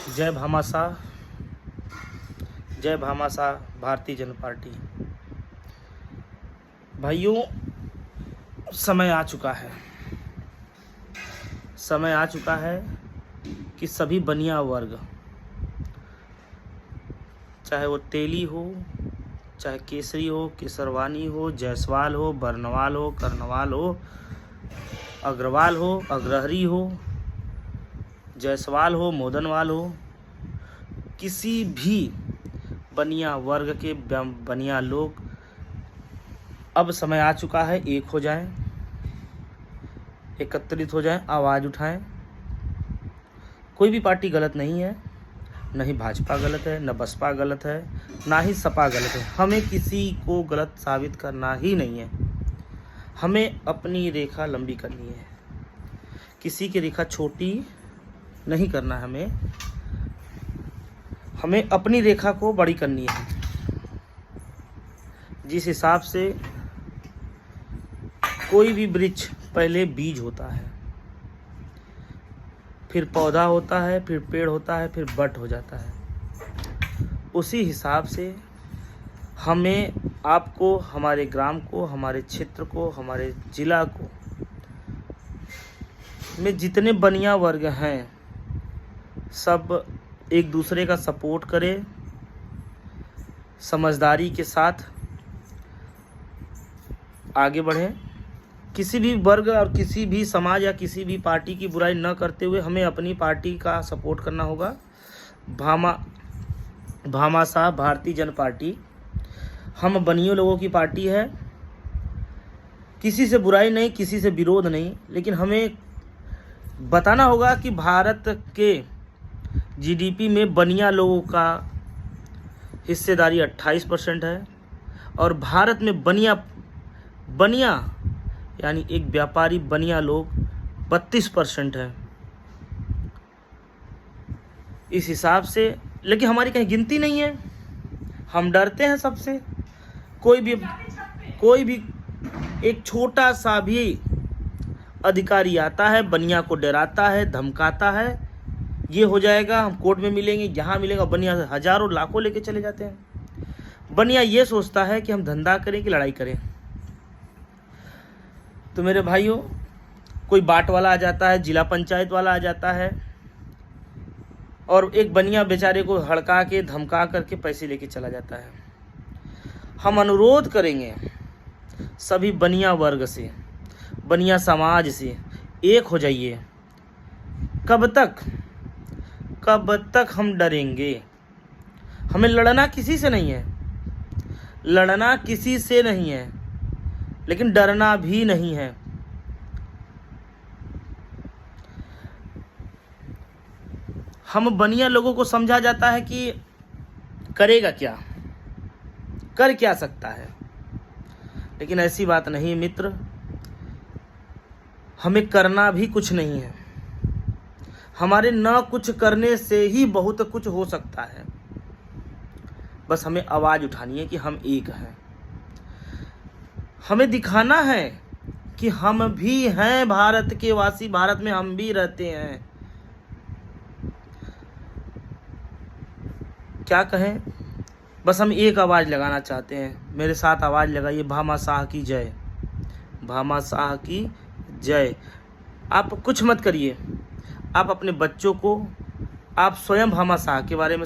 जय भामाशाह, जय भामाशाह भारतीय जनता पार्टी। भाइयों, समय आ चुका है, समय आ चुका है कि सभी बनिया वर्ग, चाहे वो तेली हो, चाहे केसरी हो, केसरवानी हो, जायसवाल हो, बर्नवाल हो, कर्नवाल हो, अग्रवाल हो, अग्रहरी हो, जायसवाल हो, मोदनवाल हो, किसी भी बनिया वर्ग के बनिया लोग, अब समय आ चुका है, एक हो जाएं, एकत्रित हो जाएं, आवाज़ उठाएं। कोई भी पार्टी गलत नहीं है, न ही भाजपा गलत है, न बसपा गलत है, ना ही सपा गलत है। हमें किसी को गलत साबित करना ही नहीं है। हमें अपनी रेखा लंबी करनी है, किसी की रेखा छोटी नहीं करना। हमें अपनी रेखा को बड़ी करनी है। जिस हिसाब से कोई भी वृक्ष पहले बीज होता है, फिर पौधा होता है, फिर पेड़ होता है, फिर बट हो जाता है, उसी हिसाब से हमें, आपको, हमारे ग्राम को, हमारे क्षेत्र को, हमारे जिला को में जितने बनिया वर्ग हैं, सब एक दूसरे का सपोर्ट करें, समझदारी के साथ आगे बढ़ें। किसी भी वर्ग और किसी भी समाज या किसी भी पार्टी की बुराई न करते हुए हमें अपनी पार्टी का सपोर्ट करना होगा। भामाशाह भारतीय जनता पार्टी, हम बनियों लोगों की पार्टी है। किसी से बुराई नहीं, किसी से विरोध नहीं, लेकिन हमें बताना होगा कि भारत के जीडीपी में बनिया लोगों का हिस्सेदारी 28% है और भारत में बनिया यानी एक व्यापारी बनिया लोग 32% है। इस हिसाब से, लेकिन हमारी कहीं गिनती नहीं है, हम डरते हैं सबसे। कोई भी एक छोटा सा भी अधिकारी आता है, बनिया को डराता है, धमकाता है, ये हो जाएगा, हम कोर्ट में मिलेंगे, यहाँ मिलेगा। बनिया हजारों लाखों लेके चले जाते हैं। बनिया ये सोचता है कि हम धंधा करें कि लड़ाई करें। तो मेरे भाइयों, कोई बाट वाला आ जाता है, जिला पंचायत वाला आ जाता है और एक बनिया बेचारे को हड़का के धमका करके पैसे लेके चला जाता है। हम अनुरोध करेंगे सभी बनिया वर्ग से, बनिया समाज से, एक हो जाइए। कब तक हम डरेंगे? हमें लड़ना किसी से नहीं है, लड़ना किसी से नहीं है, लेकिन डरना भी नहीं है। हम बनिया लोगों को समझा जाता है कि करेगा क्या, कर क्या सकता है, लेकिन ऐसी बात नहीं मित्र। हमें करना भी कुछ नहीं है, हमारे न कुछ करने से ही बहुत कुछ हो सकता है। बस हमें आवाज़ उठानी है कि हम एक हैं। हमें दिखाना है कि हम भी हैं भारत के वासी, भारत में हम भी रहते हैं। क्या कहें, बस हम एक आवाज़ लगाना चाहते हैं। मेरे साथ आवाज़ लगाइए, भामाशाह की जय, भामाशाह की जय। आप कुछ मत करिए, आप अपने बच्चों को, आप स्वयं भामाशाह के बारे में